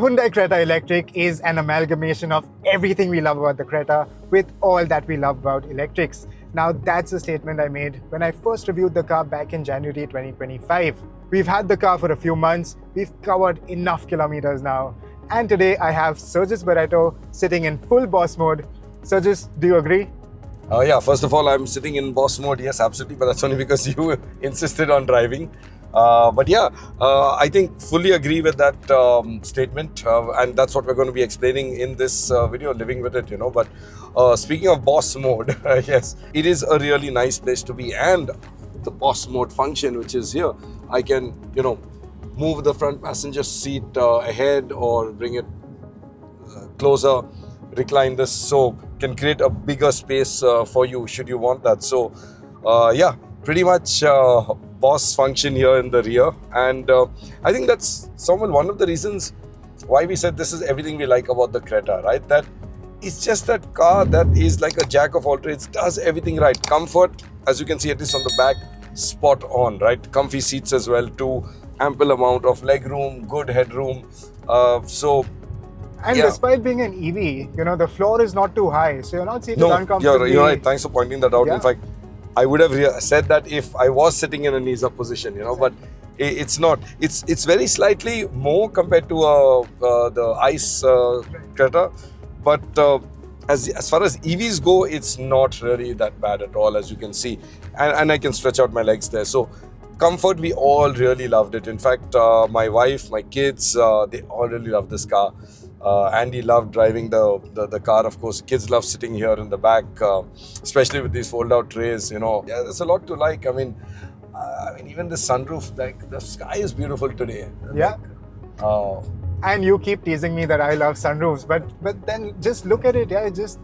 Hyundai Creta Electric is an amalgamation of everything we love about the Creta with all that we love about electrics. Now that's a statement I made when I first reviewed the car back in January 2025. We've had the car for a few months, we've covered enough kilometers now, and today I have Sergius Barretto sitting in full boss mode. Sergius, do you agree? Yeah, first of all, I'm sitting in boss mode, yes, absolutely, but that's only because you insisted on driving. I think fully agree with that statement, and that's what we're going to be explaining in this video, living with it, But speaking of boss mode, yes, it is a really nice place to be, and the boss mode function, which is here, I can, move the front passenger seat ahead or bring it closer, recline this, so can create a bigger space for you should you want that. So pretty much boss function here in the rear, and I think that's one of the reasons why we said this is everything we like about the Creta, right? That it's just that car that is like a jack of all trades, does everything right. Comfort, as you can see, at least on the back, spot on, right? Comfy seats as well too, ample amount of leg room, good headroom. And despite being an EV, the floor is not too high, so you're not seated uncomfortably. You're right. Thanks for pointing that out. Yeah. In fact, I would have said that if I was sitting in a knees-up position, but it's not. It's very slightly more compared to the ICE Creta, but as far as EVs go, it's not really that bad at all, as you can see, and I can stretch out my legs there. So comfort, we all really loved it. In fact, my wife, my kids, they all really love this car. Andy loved driving the car, of course. Kids love sitting here in the back, especially with these fold-out trays. Yeah, there's a lot to like. I mean, even the sunroof, like the sky is beautiful today. Yeah. And you keep teasing me that I love sunroofs, but then just look at it. Yeah, it just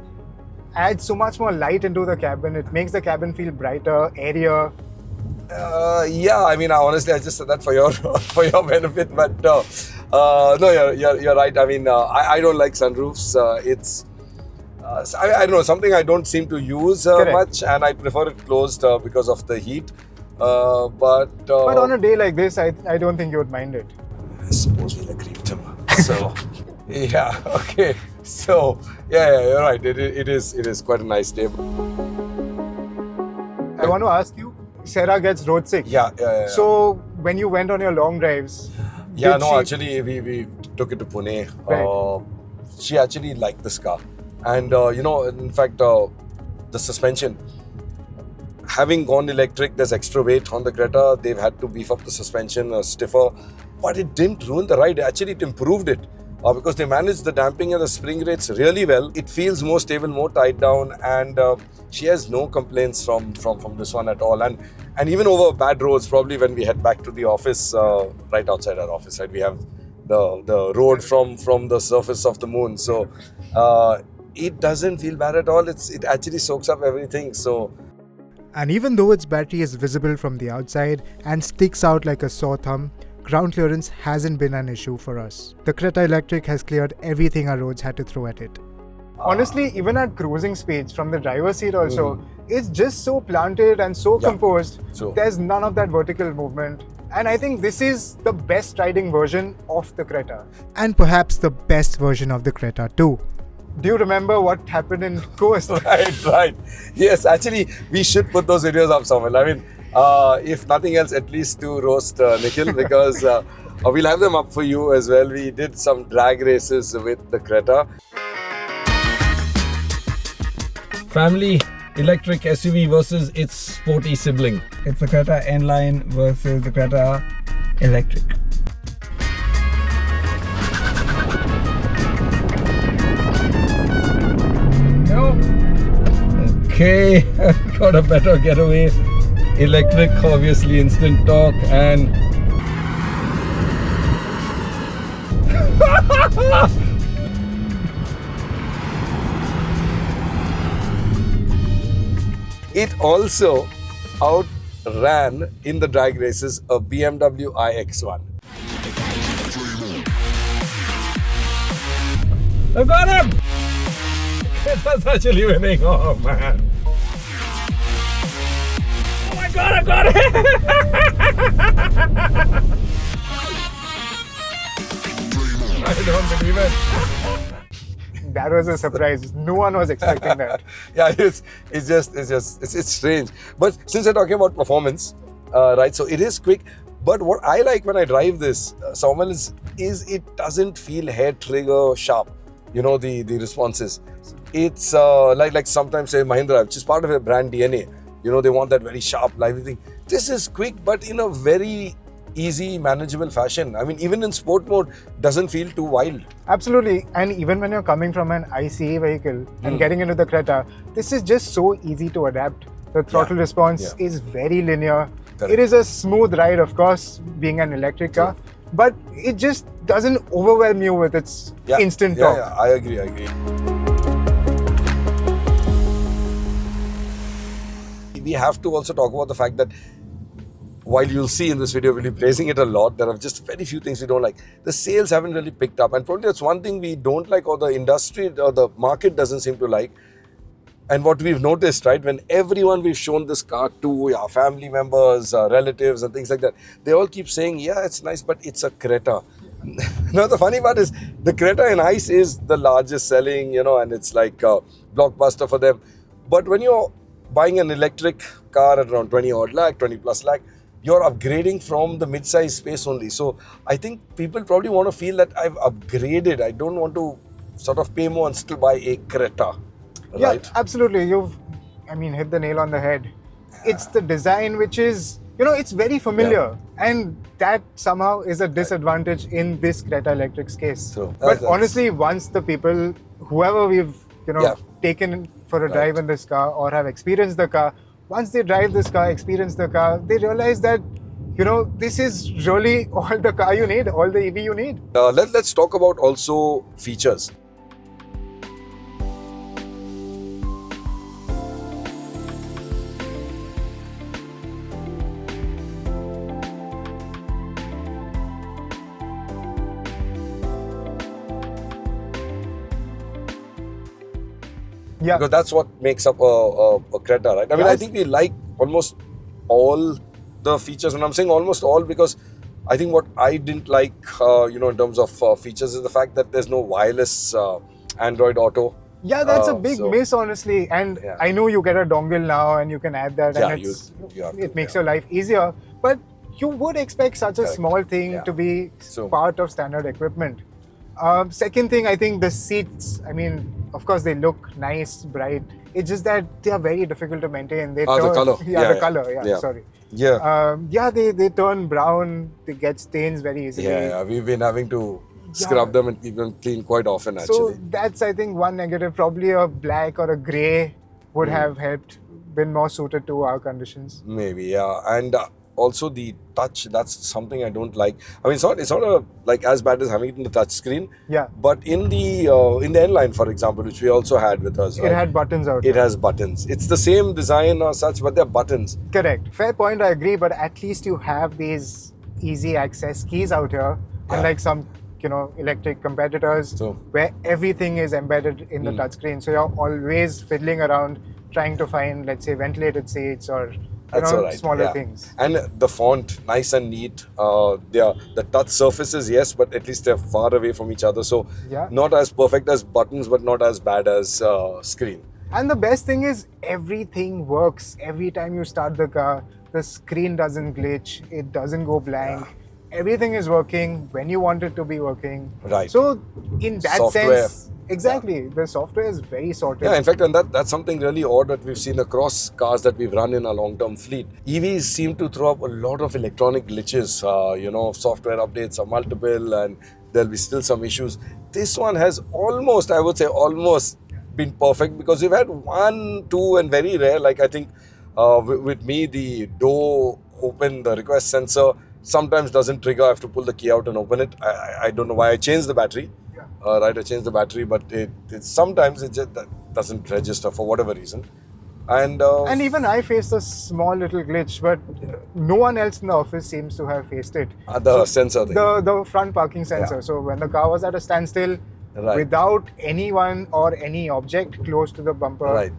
adds so much more light into the cabin. It makes the cabin feel brighter, airier. Honestly, I just said that for your benefit, but no, you're right. I don't like sunroofs. It's I don't know, something I don't seem to use much, and I prefer it closed because of the heat. But on a day like this, I don't think you would mind it. I suppose we'll agree with him. So yeah, okay. So yeah, you're right. It is quite a nice day. I want to ask you, Sarah gets road sick. Yeah. So when you went on your long drives, actually we took it to Pune. Right. She actually liked this car, and in fact, the suspension. Having gone electric, there's extra weight on the Creta. They've had to beef up the suspension stiffer, but it didn't ruin the ride. Actually, it improved it. Because they managed the damping and the spring rates really well. It feels more stable, more tied down, and she has no complaints from this one at all. And even over bad roads, probably when we head back to the office, right outside our office, right, we have the road from the surface of the moon. So it doesn't feel bad at all. It actually soaks up everything. So. And even though its battery is visible from the outside and sticks out like a sore thumb, ground clearance hasn't been an issue for us. The Creta Electric has cleared everything our roads had to throw at it. Honestly, even at cruising speeds from the driver's seat also, it's just so planted and so composed. So there's none of that vertical movement. And I think this is the best riding version of the Creta. And perhaps the best version of the Creta too. Do you remember what happened in Coast? Right. Yes, actually, we should put those videos up, Saumil. If nothing else, at least to roast Nikhil, because we'll have them up for you as well. We did some drag races with the Creta. Family electric SUV versus its sporty sibling. It's the Creta N-Line versus the Creta Electric. Okay, got a better getaway. Electric, obviously instant torque, and it also outran in the drag races a BMW iX1. I got him! It was actually winning. Oh man. Oh my god, I got it! I don't believe it. That was a surprise. No one was expecting that. Yeah, it's strange. But since we're talking about performance, right? So it is quick. But what I like when I drive this, Saumil, is it doesn't feel hair trigger sharp. You know, the responses. It's like sometimes say Mahindra, which is part of their brand DNA. You know, they want that very sharp, lively thing. This is quick, but in a very easy, manageable fashion. I mean, even in sport mode, doesn't feel too wild. Absolutely. And even when you're coming from an ICE vehicle and getting into the Creta, this is just so easy to adapt. The throttle response is very linear. Correct. It is a smooth ride, of course, being an electric car, but it just doesn't overwhelm you with its instant torque. Yeah, I agree. We have to also talk about the fact that while you'll see in this video, we'll be praising it a lot, there are just very few things we don't like. The sales haven't really picked up, and probably that's one thing we don't like, or the industry or the market doesn't seem to like. And what we've noticed, right, when everyone we've shown this car to, our family members, relatives and things like that, they all keep saying, yeah, it's nice, but it's a Creta. Now, the funny part is, the Creta in ICE is the largest selling, you know, and it's like a blockbuster for them. But when you're buying an electric car at around 20 odd lakh, 20 plus lakh, you're upgrading from the mid-size space only. So I think people probably want to feel that I've upgraded. I don't want to sort of pay more and still buy a Creta. Yeah, Right? absolutely. You've, hit the nail on the head. It's the design which is, it's very familiar. And that somehow is a disadvantage in this Creta Electric's case. So, but that's- honestly, once the people, whoever we've, taken for a drive in this car or have experienced the car, once they drive this car, experience the car, they realize that, this is really all the car you need, all the EV you need. Let's talk about also features. Yeah. Because that's what makes up a Creta, right? I mean, I think we like almost all the features. And I'm saying almost all because I think what I didn't like, in terms of features is the fact that there's no wireless Android Auto. Yeah, that's a big miss, honestly. And I know you get a dongle now and you can add that, and it makes your life easier. But you would expect such a small thing to be part of standard equipment. Second thing, I think the seats, of course, they look nice, bright. It's just that they are very difficult to maintain. They the color. The color, sorry. Yeah. They turn brown, they get stains very easily. Yeah, we've been having to scrub them and keep them clean quite often, actually. So that's, I think, one negative. Probably a black or a grey would have helped, been more suited to our conditions. Maybe, yeah. And also the touch, that's something I don't like. I mean, it's not like as bad as having it in the touch screen. Yeah. But in the N line, for example, which we also had with us, It had buttons out. It has buttons. It's the same design or such, but they're buttons. Correct. Fair point, I agree. But at least you have these easy access keys out here, unlike some electric competitors where everything is embedded in the touchscreen. So you're always fiddling around trying to find, let's say, ventilated seats or smaller things. And the font, nice and neat. The touch surfaces, yes, but at least they're far away from each other. So not as perfect as buttons, but not as bad as screen. And the best thing is everything works. Every time you start the car, the screen doesn't glitch. It doesn't go blank. Everything is working when you want it to be working. Right. So in that Software. sense, exactly, the software is very sorted. Yeah, in fact, and that's something really odd that we've seen across cars that we've run in a long-term fleet. EVs seem to throw up a lot of electronic glitches. Software updates are multiple and there'll be still some issues. This one has almost been perfect because we've had one, two, and very rare, like I think with me, the door open, the request sensor sometimes doesn't trigger. I have to pull the key out and open it. I don't know why. I changed the battery. I changed the battery, but it sometimes it just doesn't register for whatever reason. And even I faced a small little glitch, but no one else in the office seems to have faced it. The sensor thing. The front parking sensor. Yeah. So when the car was at a standstill, without anyone or any object close to the bumper,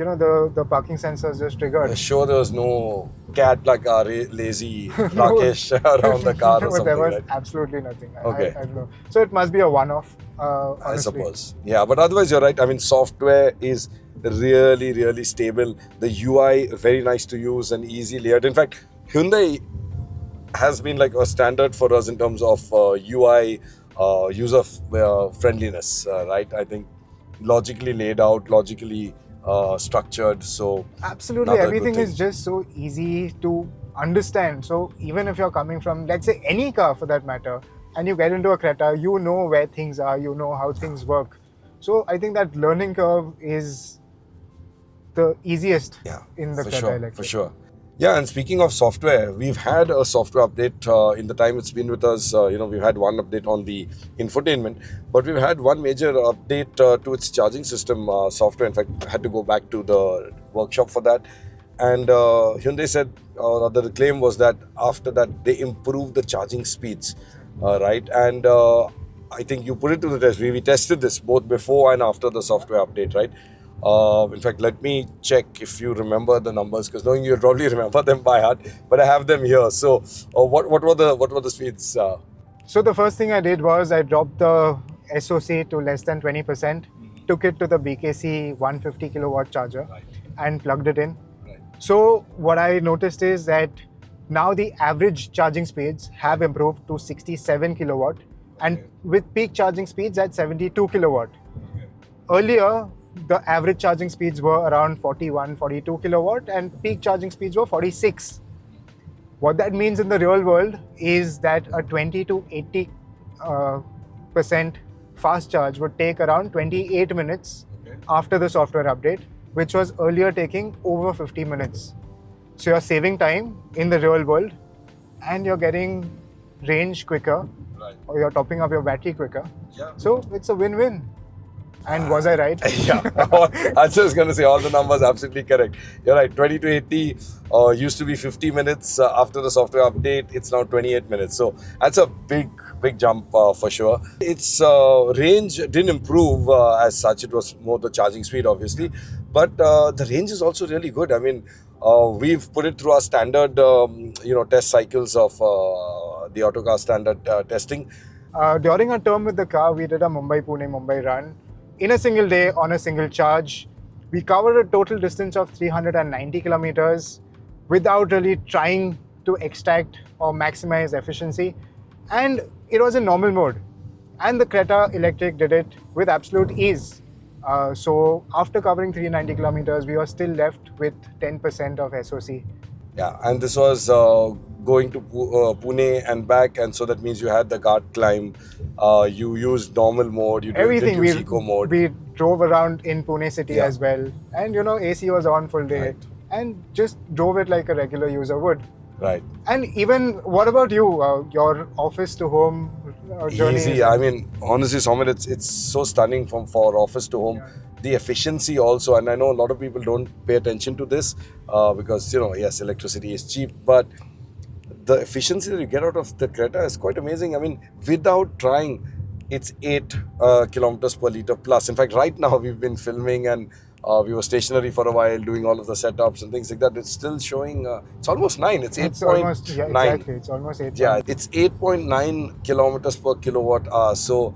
the parking sensors just triggered. Sure, there was no cat like a lazy Rakesh around the car or No, something, there was right? absolutely nothing. Okay. I don't know. So it must be a one-off, I honestly. suppose. Yeah, but otherwise you're right. I mean, software is really, really stable. The UI very nice to use and easy layered. In fact, Hyundai has been like a standard for us in terms of UI user friendliness, right? I think logically laid out, logically structured. So Absolutely, another good everything thing. is just so easy to understand. So even if you're coming from, let's say, any car for that matter, and you get into a Creta, you know where things are, you know how things work. So I think that learning curve is the easiest Yeah, in the for Creta sure, Electric. for sure. Yeah, and speaking of software, we've had a software update in the time it's been with us. We've had one update on the infotainment, but we've had one major update to its charging system software. In fact, I had to go back to the workshop for that. And Hyundai said, or rather, the claim was that after that, they improved the charging speeds, right? And I think you put it to the test. We tested this both before and after the software update, right? In fact, let me check if you remember the numbers, because knowing you'll probably remember them by heart. But I have them here. So, what were the speeds? So the first thing I did was I dropped the SOC to less than 20%, took it to the BKC 150 kilowatt charger, Right. and plugged it in. Right. So what I noticed is that now the average charging speeds have improved to 67 kilowatt, and Okay. with peak charging speeds at 72 kilowatt. Earlier, the average charging speeds were around 41, 42 kilowatt, and peak charging speeds were 46. What that means in the real world is that a 20 to 80 percent fast charge would take around 28 minutes Okay. after the software update, which was earlier taking over 50 minutes. So you're saving time in the real world, and you're getting range quicker, Right. or you're topping up your battery quicker. Yeah. So it's a win-win. And was I right? Yeah, I was just going to say all the numbers absolutely correct. You're right. 20 to 80 used to be 50 minutes after the software update. It's now 28 minutes. So that's a big jump for sure. Its range didn't improve as such. It was more the charging speed, obviously, but the range is also really good. I mean, we've put it through our standard, test cycles of the Autocar standard testing. During our term with the car, we did a Mumbai run. In a single day, on a single charge, we covered a total distance of 390 kilometers without really trying to extract or maximize efficiency. And it was in normal mode. And the Creta Electric did it with absolute ease. So after covering 390 kilometers, we were still left with 10% of SOC. Yeah, and this was going to Pune and back, and so that means you had the guard climb. You used normal mode. You Everything. didn't use eco mode. We drove around in Pune city Yeah. as well. And AC was on full day. Right. And just drove it like a regular user would. Right. And even, what about you? Your office to home journey? Easy. I mean, honestly, Saumil, it's so stunning for office to home. Yeah. The efficiency also, and I know a lot of people don't pay attention to this because yes, electricity is cheap, but the efficiency that you get out of the Creta is quite amazing. I mean, without trying, it's 8 kilometers per liter plus. In fact, right now we've been filming and we were stationary for a while doing all of the setups and things like that. It's still showing, it's almost 9. It's 8.9. It's almost, yeah, exactly. It's almost 8. Yeah, it's 8.9 kilometers per kilowatt hour. So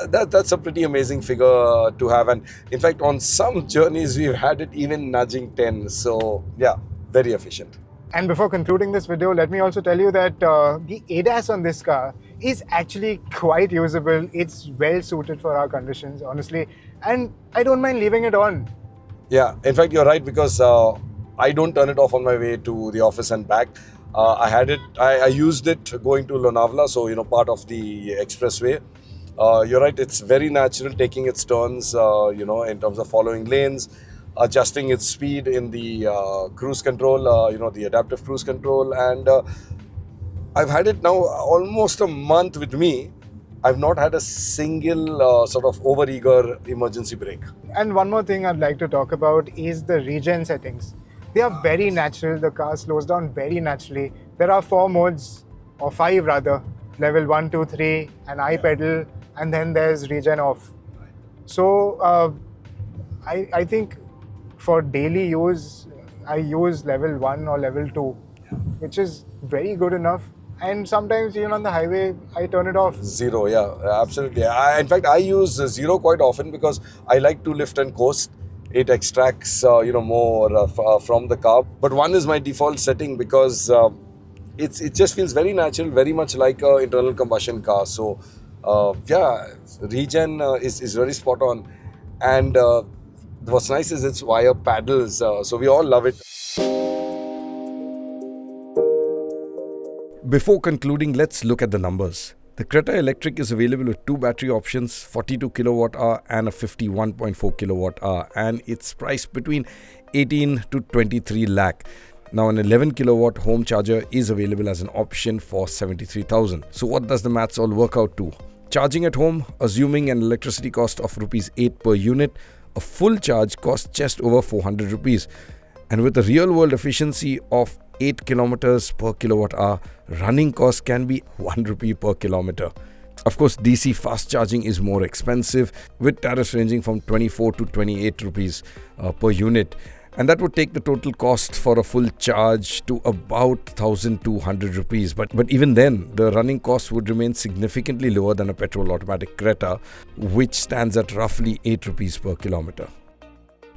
that's a pretty amazing figure to have. And in fact, on some journeys, we've had it even nudging 10. So yeah, very efficient. And before concluding this video, let me also tell you that the ADAS on this car is actually quite usable. It's well suited for our conditions, honestly. And I don't mind leaving it on. Yeah, in fact, you're right, because I don't turn it off on my way to the office and back. I used it going to Lonavala, so part of the expressway. You're right, it's very natural taking its turns, in terms of following lanes, adjusting its speed in the cruise control, the adaptive cruise control. And I've had it now almost a month with me. I've not had a single sort of over-eager emergency brake. And one more thing I'd like to talk about is the Regen settings. They are very natural. The car slows down very naturally. There are 4 modes, or 5 rather, level 1, 2, 3, and I pedal, and then there's Regen off. So I think for daily use, I use level 1 or level 2, which is very good enough. And sometimes even on the highway, I turn it off. Zero, yeah, absolutely. In fact, I use zero quite often because I like to lift and coast. It extracts, more from the car. But 1 is my default setting because it just feels very natural, very much like an internal combustion car. So, Regen is very spot on. And what's nice is it's via paddles. So we all love it. Before concluding, let's look at the numbers. The Creta Electric is available with 2 battery options, 42 kilowatt hour and a 51.4 kilowatt hour, and it's priced between 18 to 23 lakh. Now, an 11 kilowatt home charger is available as an option for 73,000. So what does the maths all work out to? Charging at home, assuming an electricity cost of rupees 8 per unit, a full charge costs just over 400 rupees. And with a real world efficiency of 8 kilometers per kilowatt hour, running cost can be 1 rupee per kilometer. Of course, DC fast charging is more expensive, with tariffs ranging from 24 to 28 rupees per unit. And that would take the total cost for a full charge to about 1,200 rupees. But even then, the running cost would remain significantly lower than a petrol automatic Creta, which stands at roughly 8 rupees per kilometer.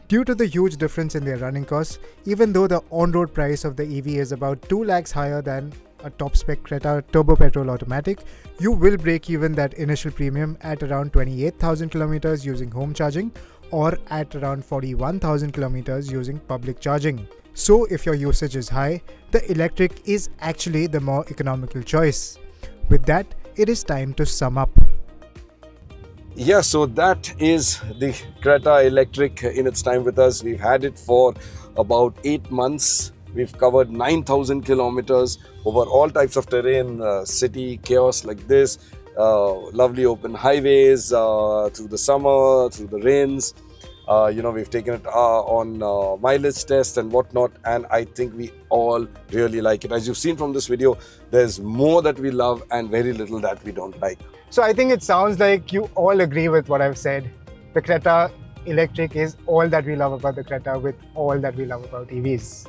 Due to the huge difference in their running costs, even though the on-road price of the EV is about 2 lakhs higher than a top-spec Creta turbo petrol automatic, you will break even that initial premium at around 28,000 kilometers using home charging or at around 41,000 kilometers using public charging. So if your usage is high, the electric is actually the more economical choice. With that, it is time to sum up. Yeah, so that is the Creta Electric in its time with us. We've had it for about 8 months. We've covered 9,000 kilometers over all types of terrain, city, chaos like this, lovely open highways, through the summer, through the rains. We've taken it on mileage tests and whatnot, and I think we all really like it. As you've seen from this video, there's more that we love and very little that we don't like. So I think it sounds like you all agree with what I've said. The Creta Electric is all that we love about the Creta with all that we love about EVs.